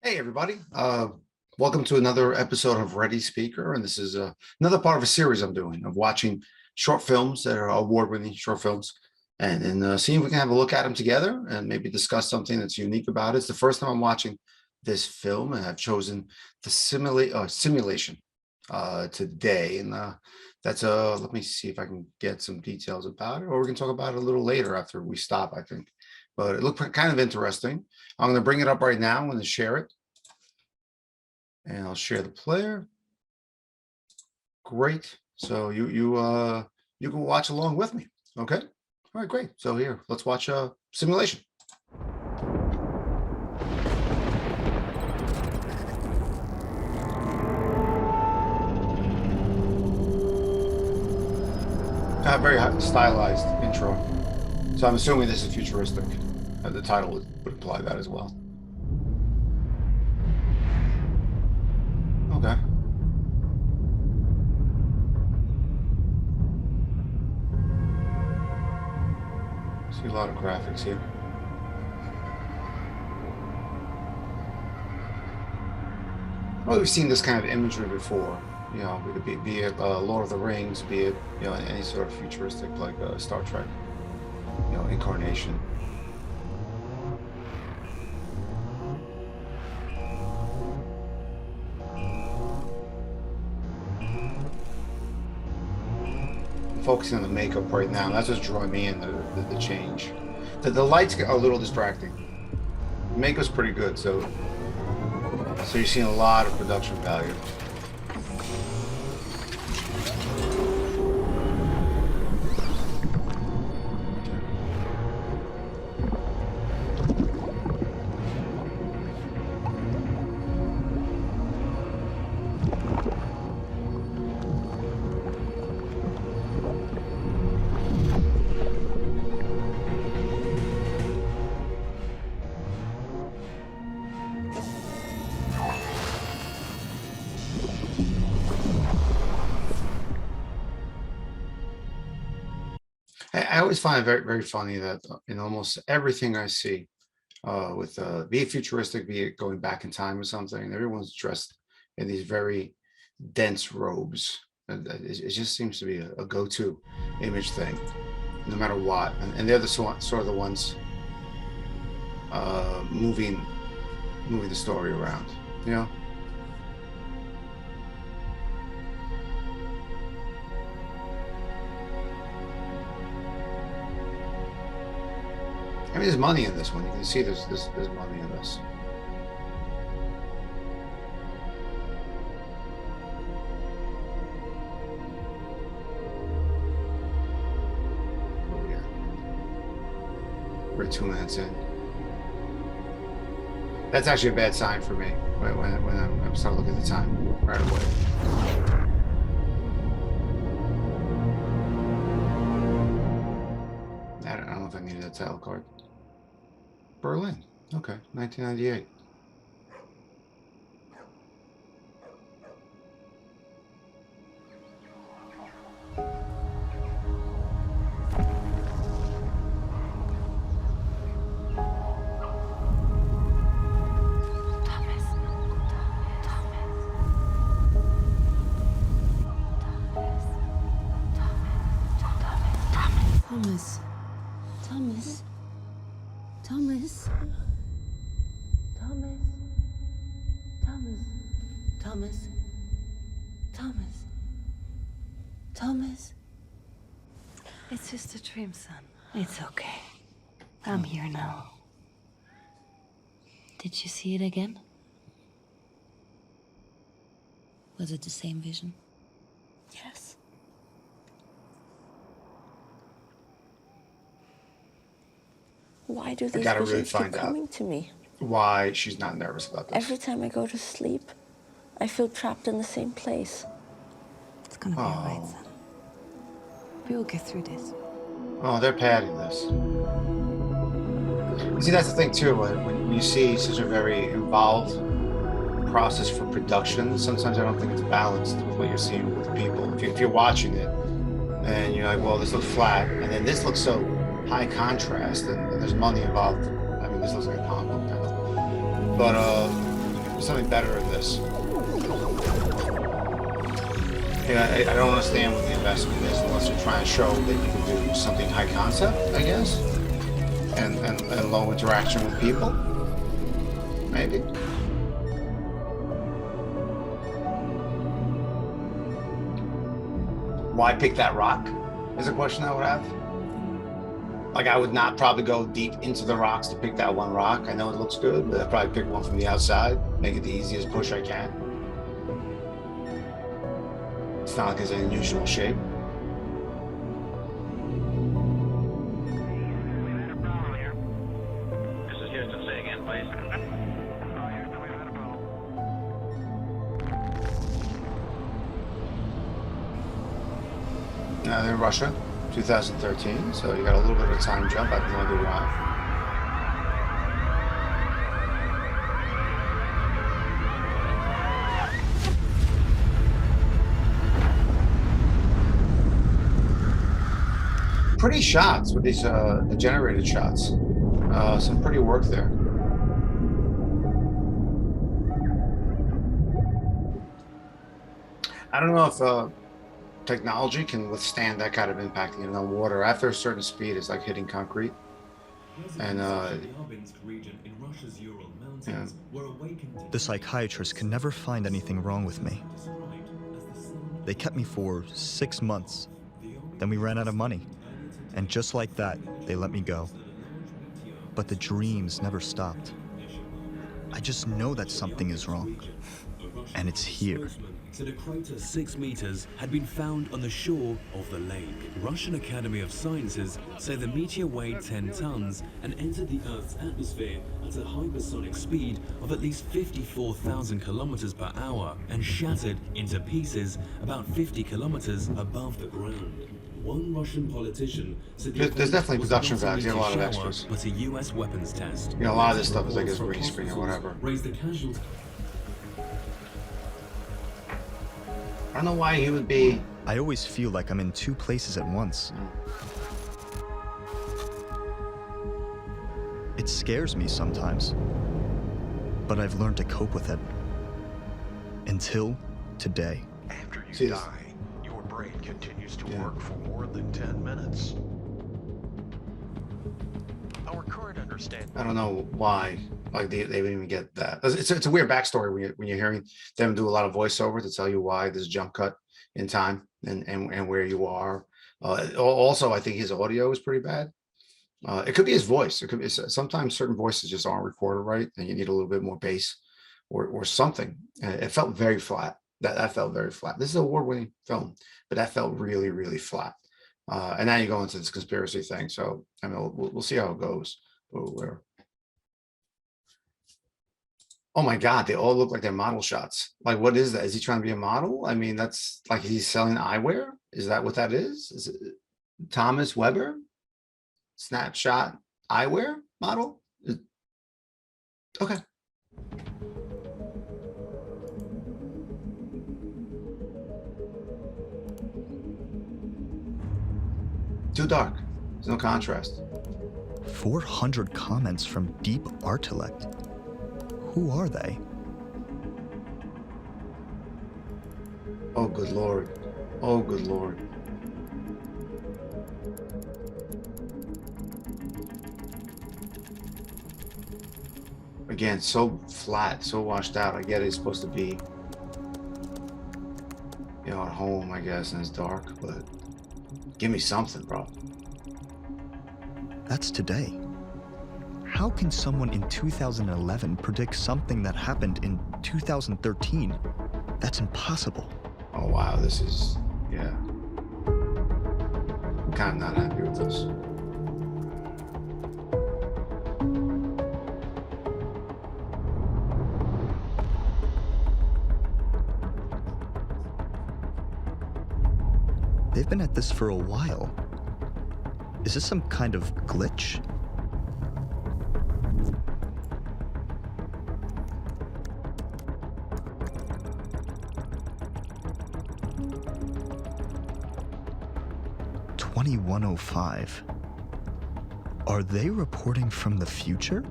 Hey, everybody. Welcome to another episode of Ready Speaker. And this is another part of a series I'm doing of watching short films that are award-winning short films and seeing if we can have a look at them together and maybe discuss something that's unique about it. It's the first time I'm watching this film, and I've chosen the simulation today. And that's let me see if I can get some details about it, or we can talk about it a little later after we stop, I think. But it looked kind of interesting. I'm going to bring it up right now. I'm going to share it. And I'll share the player. Great. So you can watch along with me. Okay. All right, great. So here, let's watch a simulation. Very stylized intro. So I'm assuming this is futuristic. The title would imply that as well. Okay. See a lot of graphics here. Well, we've seen this kind of imagery before. You know, be it Lord of the Rings, be it any sort of futuristic like Star Trek. Incarnation. Focusing on the makeup right now. That's what's drawing me in, the change. The lights are a little distracting. The makeup's pretty good, so you're seeing a lot of production value. I always find it very, very funny that in almost everything I see with be it futuristic, be it going back in time or something, everyone's dressed in these very dense robes. It just seems to be a go-to image thing, no matter what. And they're the sort of the ones moving the story around, I mean, there's money in this one. You can see there's money in this. Oh yeah, we're 2 minutes in. That's actually a bad sign for me when I'm starting to look at the time right away. I don't know if I needed that title card. Berlin. Okay, 1998. Thomas. It's just a dream, son. It's okay. I'm here now. Did you see it again? Was it the same vision? Yes. Why do these visions keep coming to me? Why she's not nervous about this. Every time I go to sleep, I feel trapped in the same place. It's gonna be all right, son. We will get through this. Oh, they're padding this. See, that's the thing too. When you see such a very involved process for production, sometimes I don't think it's balanced with what you're seeing with the people. If you're watching it and you're like, well, this looks flat, and then this looks so high contrast, and there's money involved. I mean, this looks like a combo panel. But There's something better in this. Yeah, I don't understand what the investment is unless you're trying to show that you can do something high concept, I guess, and low interaction with people. Maybe. Why pick that rock? Is a question I would have. Like, I would not probably go deep into the rocks to pick that one rock. I know it looks good, but I'd probably pick one from the outside, make it the easiest push I can. It's not like it's an unusual shape. This is Houston. Say again, please. Now they're in Russia, 2013, so you got a little bit of a time jump. I have no idea why. Pretty shots with these the generated shots. Some pretty work there. I don't know if technology can withstand that kind of impact. You know, water after a certain speed is like hitting concrete. And yeah. The psychiatrist could never find anything wrong with me. They kept me for 6 months. Then we ran out of money. And just like that, they let me go. But the dreams never stopped. I just know that something is wrong. And it's here. Said a crater 6 meters had been found on the shore of the lake. Russian Academy of Sciences say the meteor weighed 10 tons and entered the Earth's atmosphere at a hypersonic speed of at least 54,000 kilometers per hour and shattered into pieces about 50 kilometers above the ground. One Russian politician said there's definitely production values, a lot of extras. But a US weapons test. You know, a lot of this stuff is like a green screen or whatever. Raised the casualty. I don't know why he would be. I always feel like I'm in 2 places at once. It scares me sometimes, but I've learned to cope with it. Until today. After you die, your brain continues to work for more than 10 minutes. Our current understanding. I don't know why. Like they didn't even get that. It's a weird backstory when you're hearing them do a lot of voiceover to tell you why this jump cut in time and where you are. Also, I think his audio is pretty bad. It could be his voice. It could be sometimes certain voices just aren't recorded right, and you need a little bit more bass or something. It felt very flat. That felt very flat. This is an award-winning film, but that felt really, really flat. And now you go into this conspiracy thing. So I mean, we'll see how it goes. Oh my God, they all look like they're model shots. Like, what is that? Is he trying to be a model? I mean, that's like he's selling eyewear. Is that what that is? Is it Thomas Weber? Snapshot eyewear model? Okay. Too dark. There's no contrast. 400 comments from Deep Artellect. Who are they? Oh, good Lord. Oh, good Lord. Again, so flat, so washed out. I get it's supposed to be, you know, at home, I guess, and it's dark, but give me something, bro. That's today. How can someone in 2011 predict something that happened in 2013? That's impossible. Oh, wow, this is, yeah. I'm kind of not happy with this. They've been at this for a while. Is this some kind of glitch? (2105). Are they reporting from the future?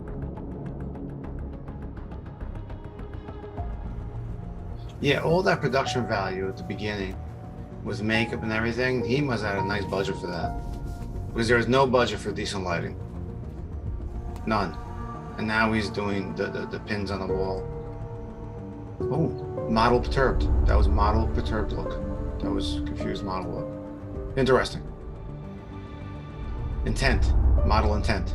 Yeah, all that production value at the beginning with makeup and everything, he must have had a nice budget for that. Because there was no budget for decent lighting. None. And now he's doing the pins on the wall. Oh, model perturbed. That was model perturbed look. That was confused model look. Interesting. Intent. Model intent.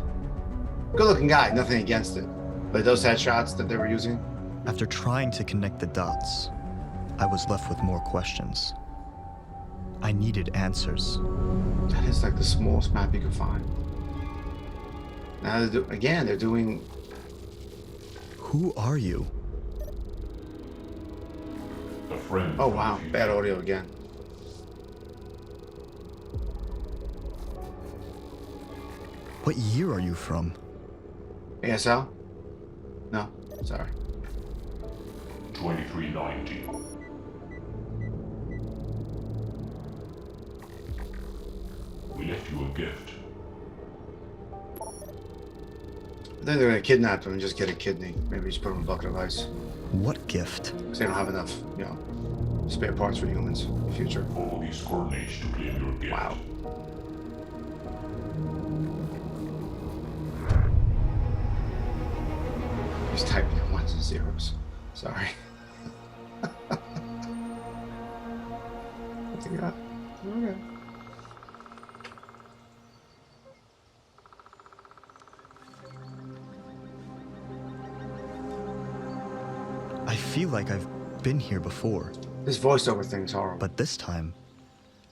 Good looking guy, nothing against it. But those headshots that they were using? After trying to connect the dots, I was left with more questions. I needed answers. That is like the smallest map you could find. Now, they're doing... Who are you? A friend. Oh wow, bad audio again. What year are you from? ASL? No, sorry. 2390. We left you a gift. I think they're gonna kidnap him and just get a kidney. Maybe just put him in a bucket of ice. What gift? Because they don't have enough, you know, spare parts for humans in the future. Follow these coordinates to claim your gift. Wow. He's typing in ones and zeros. Sorry. What's he got? Okay. I feel like I've been here before, This voiceover thing's horrible. but this time,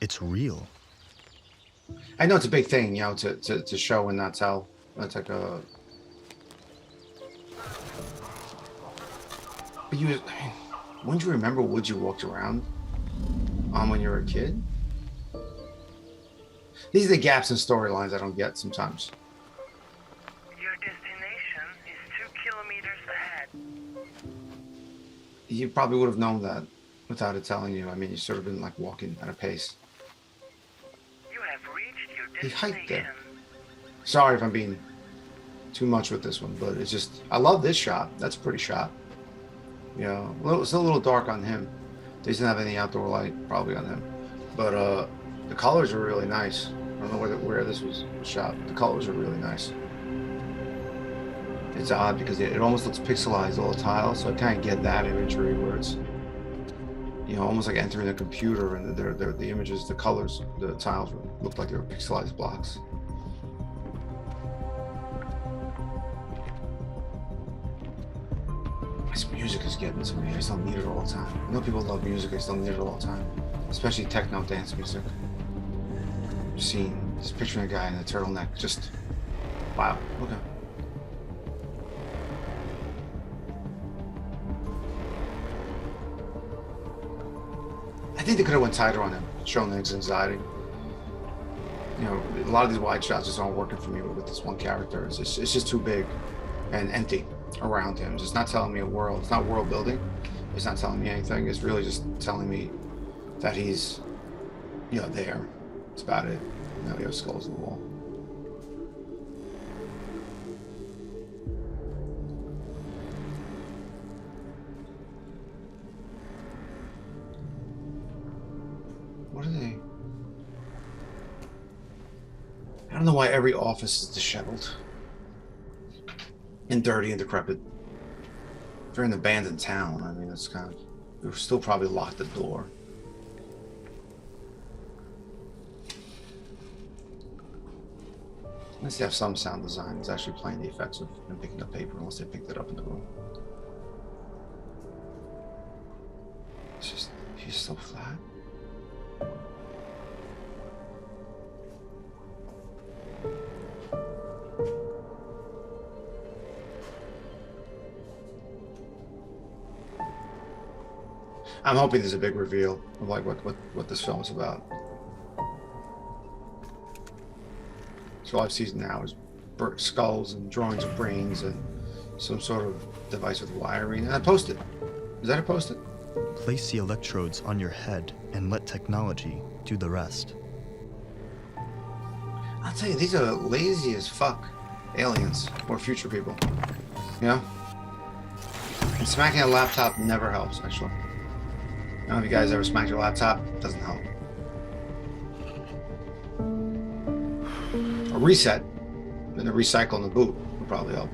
it's real. I know it's a big thing, you know, to show and not tell. That's like a... But you, I mean, wouldn't you remember woods you walked around on when you were a kid? These are the gaps in storylines I don't get sometimes. Your destination is 2 kilometers ahead. You probably would have known that without it telling you. I mean, you sort of been like walking at a pace. You have reached your He hiked destination. there. Sorry if I'm being too much with this one, but it's just, I love this shot. That's a pretty shot. You know, it's a little dark on him. They didn't have any outdoor light probably on him, but the colors are really nice. I don't know where this was shot. The colors are really nice. It's odd because it almost looks pixelized, all the tiles, so I kind of get that imagery where it's, you know, almost like entering a computer and the images, the colors, the tiles look like they were pixelized blocks. This music is getting to me. I just don't need it all the time. I know people love music, I just don't need it all the time. Especially techno dance music. Just picturing a guy in a turtleneck, just, wow, okay. I think they could have went tighter on him, shown his anxiety. You know, a lot of these wide shots just aren't working for me with this one character. It's just too big and empty around him. It's not telling me a world. It's not world building. It's not telling me anything. It's really just telling me that he's, you know, there. That's about it. You know, he has skulls in the wall. What are they? I don't know why every office is disheveled and dirty and decrepit. If you're in an abandoned town, I mean, it's kind of, you've still probably locked the door. Unless they have some sound design, it's actually playing the effects of them picking up paper, unless they picked it up in the room. It's just, he's so flat. I'm hoping there's a big reveal of like what this film is about. So all I've seen now is skulls and drawings of brains and some sort of device with wiring. And I posted. Is that a post-it? Place the electrodes on your head and let technology do the rest. I'll tell you, these are lazy as fuck aliens or future people. You know? And smacking a laptop never helps, actually. know if you guys ever smacked your laptop. It doesn't help. A reset and a recycle in the boot would probably help,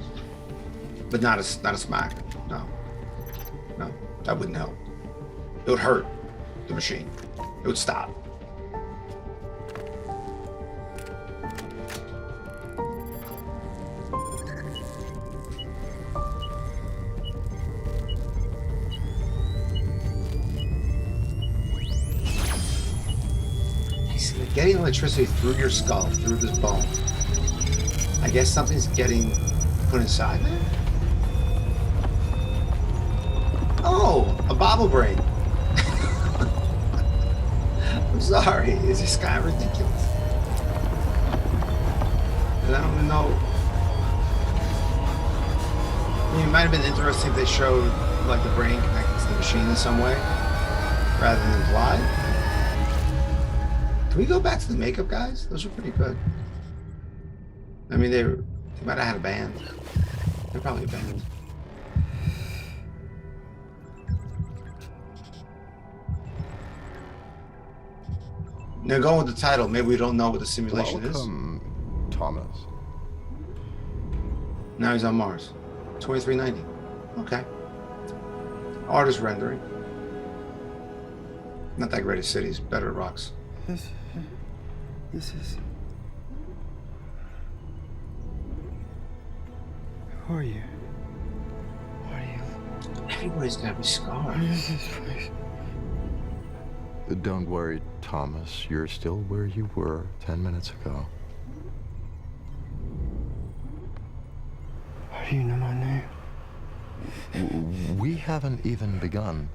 but not a smack. No, that wouldn't help. It would hurt the machine. It would stop. Getting electricity through your skull, through this bone. I guess something's getting put inside there. Oh, a bobble brain. I'm sorry, is this guy ridiculous? I don't even know. I mean, it might have been interesting if they showed like the brain connected to the machine in some way, rather than implied. Can we go back to the makeup guys? Those were pretty good. I mean, they might have had a band. They're probably a band. Now, going with the title, maybe we don't know what the simulation Welcome, Thomas. is. Now he's on Mars. 2390. Okay. Artist rendering. Not that great at cities. Better at rocks. This is... Who are you? What are you? Everybody's gotta be scarred. What is this place? Don't worry, Thomas. You're still where you were 10 minutes ago. How do you know my name? We haven't even begun.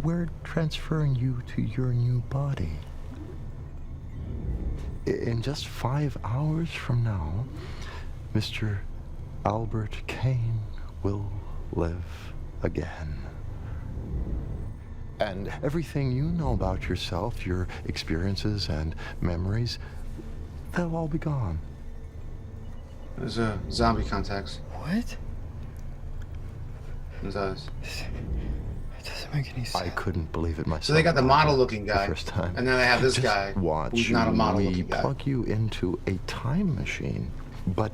We're transferring you to your new body. In just 5 hours from now, Mr. Albert Kane will live again. And everything you know about yourself, your experiences and memories, they'll all be gone. There's a zombie contacts What? in his eyes. It doesn't make any sense. I couldn't believe it myself. So they got the model-looking guy, the first time. and then they have this Just guy watch. who's not a model-looking We guy. plug you into a time machine, but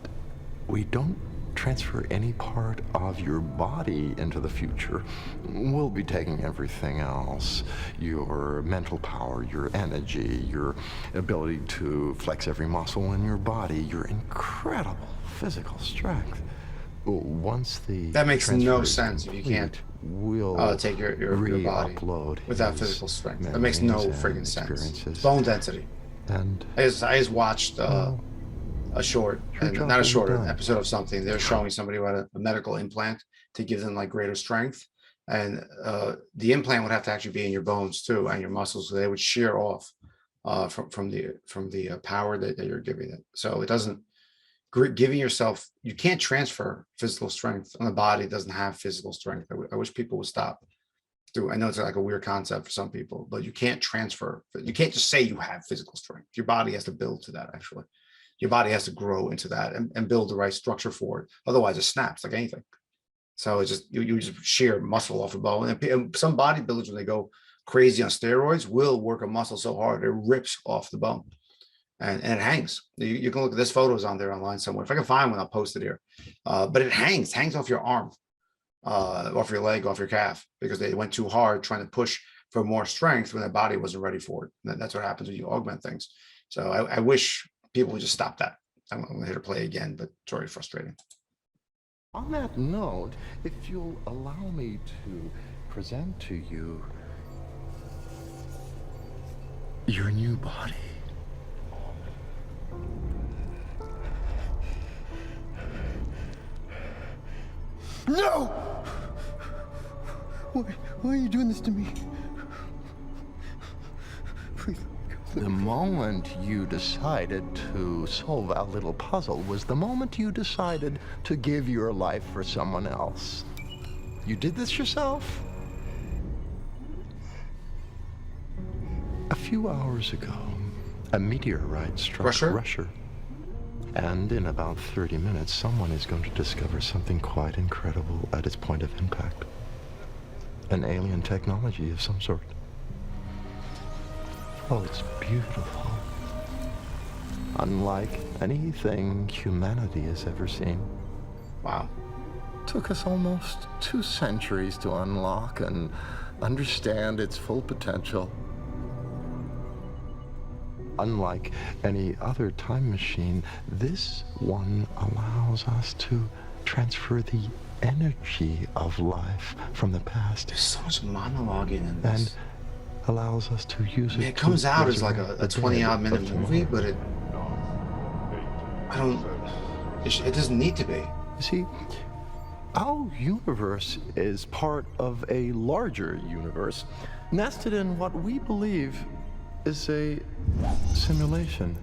we don't transfer any part of your body into the future. We'll be taking everything else. Your mental power, your energy, your ability to flex every muscle in your body, your incredible physical strength. Once the That makes no transfer is sense if you complete, can't we'll take your body re-upload without his physical strength. That makes no memories and friggin' sense. experiences. Bone density. And I just watched a short, Your and job not a will be short, an done. episode of something. They're showing somebody who had a medical implant to give them like greater strength, and the implant would have to actually be in your bones too and your muscles, so they would shear off from the power that you're giving it. So it doesn't giving yourself. You can't transfer physical strength on a body that doesn't have physical strength. I wish people would stop. I know it's like a weird concept for some people, but you can't transfer. You can't just say you have physical strength. Your body has to build to that. Actually, your body has to grow into that and build the right structure for it. Otherwise, it snaps like anything. So it's just you just shear muscle off a bone. And some bodybuilders, when they go crazy on steroids, will work a muscle so hard it rips off the bone, and it hangs. You can look at this. Photos on there online somewhere. If I can find one, I'll post it here. But it hangs off your arm. Off your leg, off your calf, because they went too hard trying to push for more strength when their body wasn't ready for it. And that's what happens when you augment things. So I wish people would just stop that. I'm going to hit play again, but it's already frustrating. on that note, if you'll allow me to present to you your new body. No! Why are you doing this to me? Please let me go. The moment you decided to solve our little puzzle was the moment you decided to give your life for someone else. You did this yourself? A few hours ago, a meteorite struck Russia. And in about 30 minutes, someone is going to discover something quite incredible at its point of impact. an alien technology of some sort. Oh, it's beautiful. Unlike anything humanity has ever seen. Wow. Took us almost 2 centuries to unlock and understand its full potential. Unlike any other time machine, this one allows us to transfer the energy of life from the past. There's so much monologuing in this. And allows us to use it. I mean, it comes out as like resurrect a the 20-odd dead minute of movie, tomorrow. but it doesn't need to be. You see, our universe is part of a larger universe, nested in what we believe is a simulation.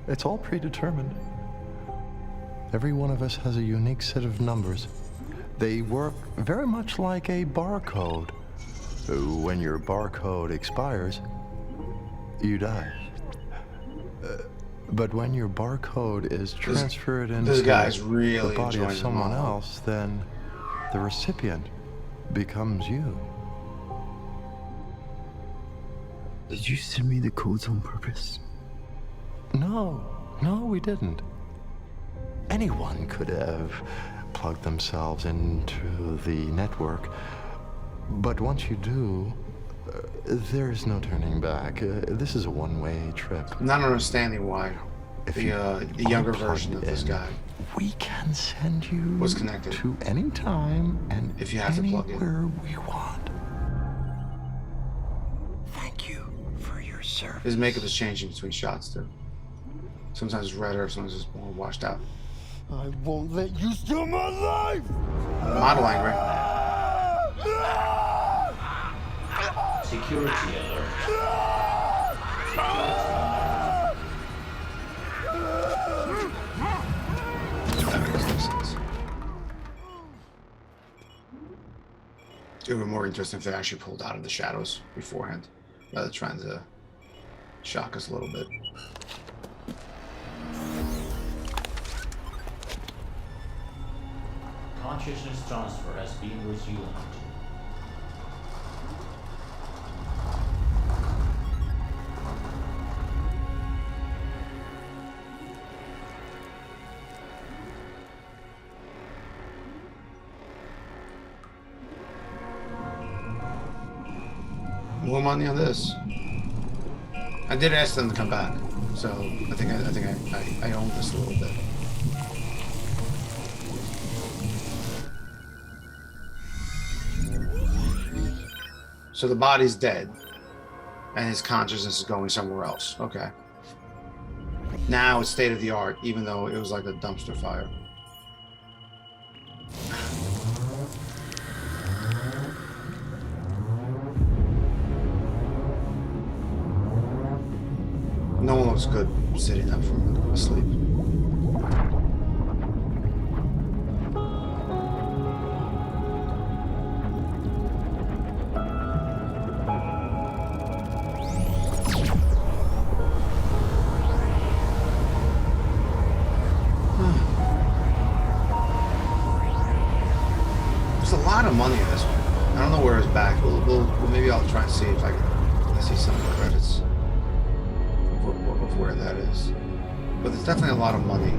It's all predetermined. Every one of us has a unique set of numbers. They work very much like a barcode. When your barcode expires, you die. But when your barcode is transferred into this guy's really the body of enjoying the someone monologue. else, then the recipient becomes you. Did you send me the codes on purpose? No, we didn't. Anyone could have plugged themselves into the network. But once you do, there is no turning back. This is a one-way trip. I'm not understanding why the younger version of this guy we can send you was connected to any time and if you have to plug in. anywhere we want. Thank you for your service. His makeup is changing between shots too. Sometimes it's redder, sometimes it's more washed out. I won't let you steal my life! Model angry. Security alert. That makes no sense. It would be more interesting if they actually pulled out of the shadows beforehand, rather than trying to shock us a little bit. Consciousness transfer has been resumed. More money on this. I did ask them to come back, so I think I own this a little bit. So the body's dead, and his consciousness is going somewhere else. Okay. Now it's state of the art, even though it was like a dumpster fire. No one looks good sitting up from asleep. There's a lot of money in this one. I don't know where it's back. Maybe I'll try and see if I can see some of the credits of where that is. But there's definitely a lot of money.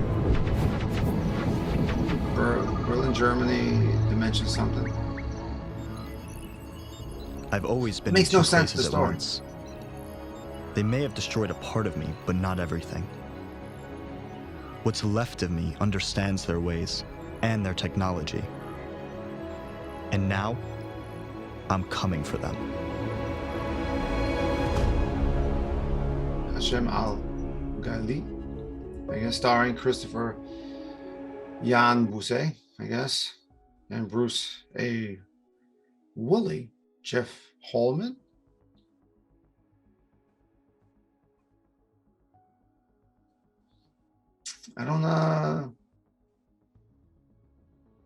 Berlin, Germany, Dimension something. I've always been Makes in no two sense, places the at story. once. They may have destroyed a part of me, but not everything. What's left of me understands their ways and their technology. And now, I'm coming for them. Hashem Al-Ghaili, I guess, starring Christopher Jan Bousset, I guess, and Bruce A. Woolley, Jeff HALLMAN. I don't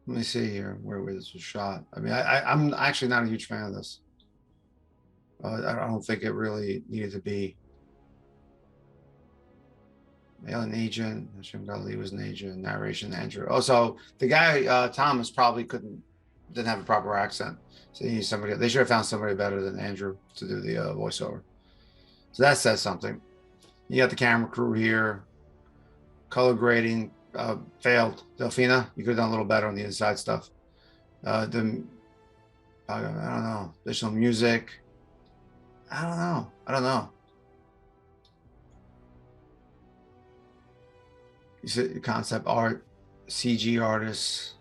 let me see here where this was shot. I mean, I'm actually not a huge fan of this. I don't think it really needed to be. Alien agent, Hashem Al-Ghaili was an agent, narration Andrew. Oh, so the guy, Thomas, probably couldn't didn't have a proper accent. So you need somebody. They should have found somebody better than Andrew to do the voiceover. So that says something. You got the camera crew here. Color grading failed. Delphina, you could have done a little better on the inside stuff. I don't know. Additional music. I don't know. You said concept art, CG artists.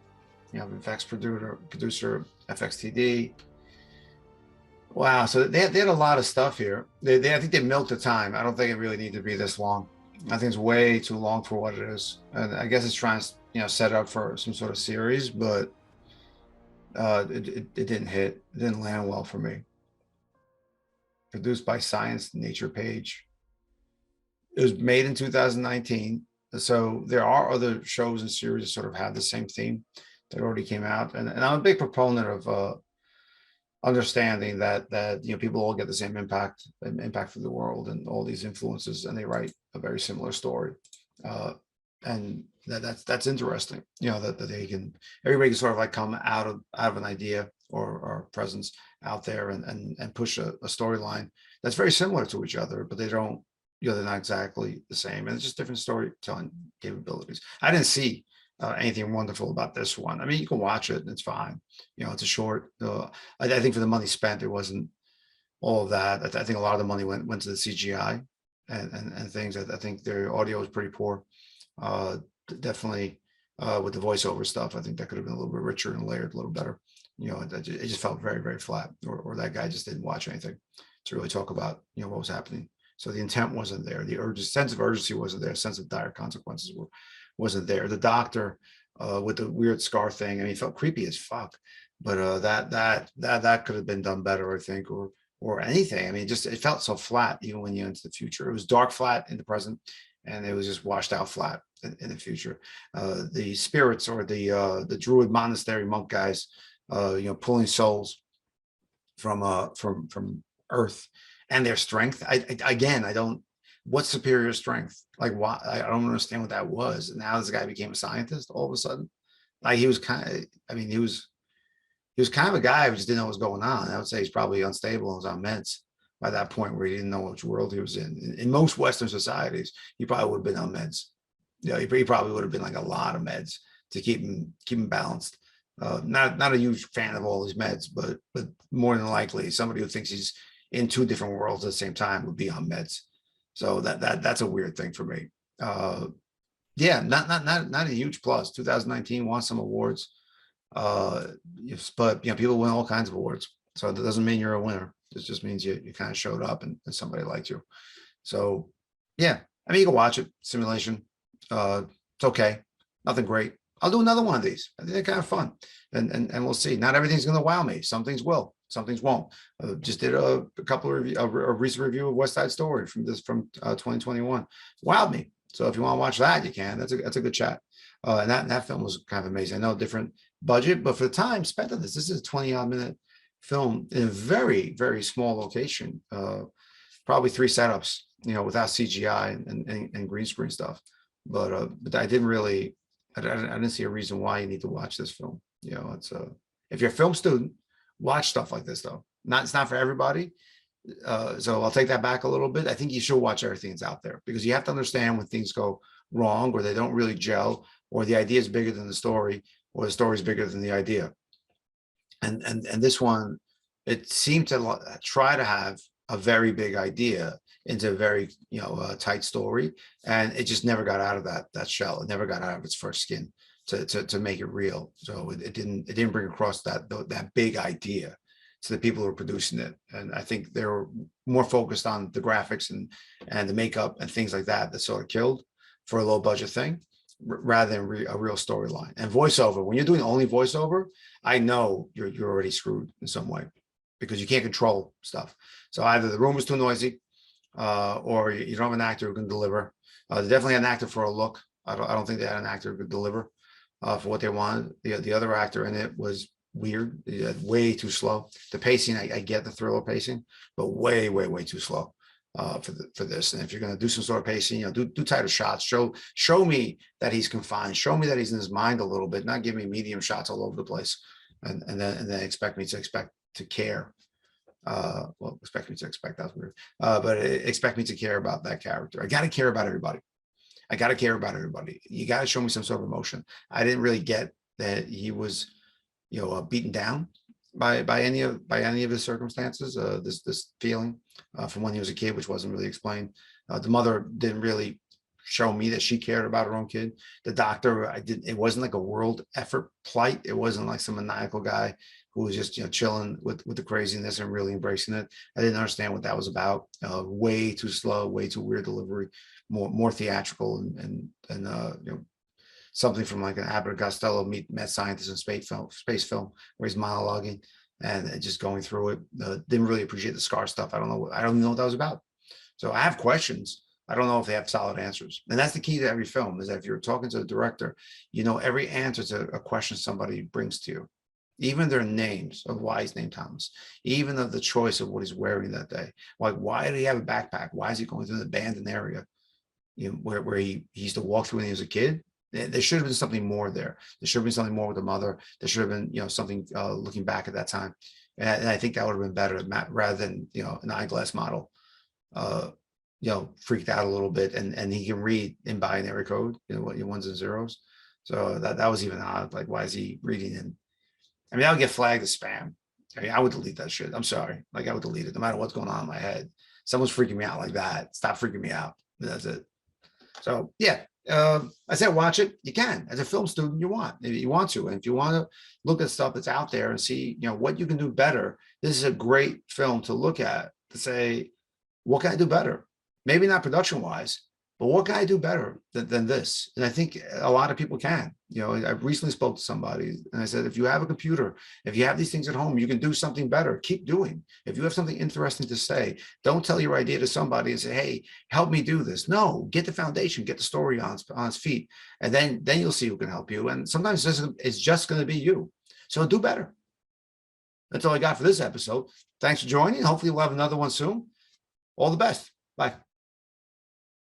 You have effects producer, FXTD. Wow, so they had a lot of stuff here. I think they milked the time. I don't think it really needed to be this long. I think it's way too long for what it is. And I guess it's trying to, set up for some sort of series, but it didn't hit. It didn't land well for me. Produced by Science Nature Page. It was made in 2019. So there are other shows and series that sort of have the same theme that already came out. And I'm a big proponent of understanding that people all get the same impact for the world and all these influences, and they write a very similar story. And that's interesting, that everybody can sort of like come out of an idea or presence out there and push a storyline that's very similar to each other, but they don't, they're not exactly the same. And it's just different storytelling capabilities. I didn't see anything wonderful about this one. I mean, you can watch it and it's fine. It's a short. I think for the money spent, it wasn't all of that. I think a lot of the money went to the CGI and things. I think their audio was pretty poor. Definitely with the voiceover stuff, I think that could have been a little bit richer and layered a little better. It just felt very, very flat, or that guy just didn't watch anything to really talk about, what was happening. So the intent wasn't there. The sense of urgency wasn't there. Sense of dire consequences wasn't there. The doctor with the weird scar thing, I mean, it felt creepy as fuck. But that could have been done better, I think, or anything. I mean, it felt so flat even when you into the future. It was dark flat in the present, and it was just washed out flat in the future. The spirits or the druid monastery monk guys, pulling souls from Earth. And their strength, what's superior strength? Like, why? I don't understand what that was. And now this guy became a scientist all of a sudden. Like, he was kind of a guy who just didn't know what was going on. I would say he's probably unstable and was on meds by that point, where he didn't know which world he was in. In most Western societies, he probably would have been on meds. He probably would have been like a lot of meds to keep him balanced. Not a huge fan of all these meds, but more than likely somebody who thinks he's in two different worlds at the same time would be on meds. So that's a weird thing for me. Not a huge plus. 2019 won some awards, but people win all kinds of awards. So that doesn't mean you're a winner. It just means you kind of showed up and somebody liked you. So yeah, I mean, you can watch it. Simulation, it's okay, nothing great. I'll do another one of these. I think they're kind of fun, and we'll see. Not everything's going to wow me. Some things will. Some things won't. Just did a recent review of West Side Story from 2021. Wowed me. So if you want to watch that, you can. That's a good chat. And that film was kind of amazing. I know different budget, but for the time spent on this is a 20-odd minute film in a very, very small location. Probably 3 setups, without CGI and green screen stuff. But I didn't really. I didn't see a reason why you need to watch this film. It's if you're a film student, watch stuff like this though. It's not for everybody. So I'll take that back a little bit. I think you should watch everything that's out there, because you have to understand when things go wrong, or they don't really gel, or the idea is bigger than the story, or the story is bigger than the idea. And this one, it seemed to try to have a very big idea into a very tight story, and it just never got out of that shell. It never got out of its first skin to make it real. So it didn't bring across that big idea to the people who are producing it. And I think they were more focused on the graphics and the makeup and things like that sort of killed for a low budget thing, rather than a real storyline. And voiceover, when you're doing only voiceover, I know you're already screwed in some way, because you can't control stuff. So either the room is too noisy, or you don't have an actor who can deliver. They definitely had an actor for a look. I don't think they had an actor who could deliver for what they wanted. The other actor in it was weird, way too slow. The pacing, I get the thriller pacing, but way, way, way too slow for this. And if you're going to do some sort of pacing, do tighter shots. Show me that he's confined. Show me that he's in his mind a little bit. Not give me medium shots all over the place. and then expect me to care. Well, expect me to expect, that's weird. But expect me to care about that character. I got to care about everybody. I got to care about everybody. You got to show me some sort of emotion. I didn't really get that he was, beaten down by any of his circumstances. This feeling from when he was a kid, which wasn't really explained. The mother didn't really show me that she cared about her own kid. The doctor, it wasn't like a world effort plight. It wasn't like some maniacal guy who was just chilling with the craziness and really embracing it. I didn't understand what that was about. Way too slow, way too weird delivery, more theatrical and something from like an Abbott and Costello meet mad scientist in space film where he's monologuing and just going through it. Didn't really appreciate the scar stuff. I don't even know what that was about. So I have questions. I don't know if they have solid answers. And that's the key to every film, is that if you're talking to the director, every answer to a question somebody brings to you, even their names of why he's named Thomas, even of the choice of what he's wearing that day. Like, why did he have a backpack? Why is he going through the abandoned area, where he used to walk through when he was a kid? There should have been something more there. There should have been something more with the mother. There should have been, something looking back at that time. And I think that would have been better rather than, an eyeglass model, freaked out a little bit, and he can read in binary code, ones and zeros. So that was even odd. Like, why is he reading in? I mean, I would get flagged as spam. I mean, I would delete that shit. I'm sorry. Like, I would delete it no matter what's going on in my head. Someone's freaking me out like that. Stop freaking me out. That's it. So yeah, I said watch it. You can, as a film student, you want, if you want to, and if you want to look at stuff that's out there and see, what you can do better. This is a great film to look at, to say, what can I do better? Maybe not production wise, but what can I do better than this? And I think a lot of people can. I recently spoke to somebody and I said, if you have a computer, if you have these things at home, you can do something better. Keep doing. If you have something interesting to say, don't tell your idea to somebody and say, hey, help me do this. No, get the foundation, get the story on its feet, and then you'll see who can help you. And sometimes it's just going to be you. So do better. That's all I got for this episode. Thanks for joining. Hopefully we'll have another one soon. All the best. Bye.